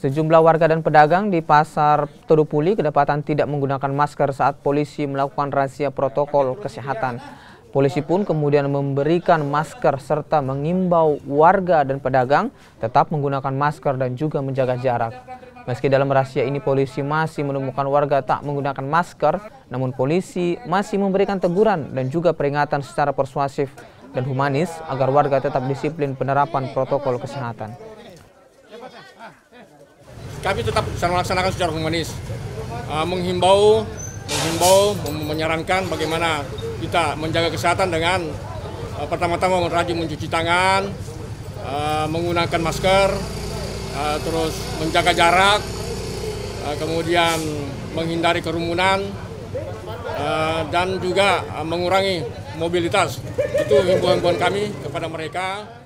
Sejumlah warga dan pedagang di Pasar Todopuli kedapatan tidak menggunakan masker saat polisi melakukan razia protokol kesehatan. Polisi pun kemudian memberikan masker serta mengimbau warga dan pedagang tetap menggunakan masker dan juga menjaga jarak. Meski dalam razia ini polisi masih menemukan warga tak menggunakan masker, namun polisi masih memberikan teguran dan juga peringatan secara persuasif dan humanis agar warga tetap disiplin penerapan protokol kesehatan. Kami tetap melaksanakan secara humanis, menghimbau, menyarankan bagaimana kita menjaga kesehatan dengan pertama-tama rajin mencuci tangan, menggunakan masker, terus menjaga jarak, kemudian menghindari kerumunan, dan juga mengurangi mobilitas. Itu himbauan kami kepada mereka.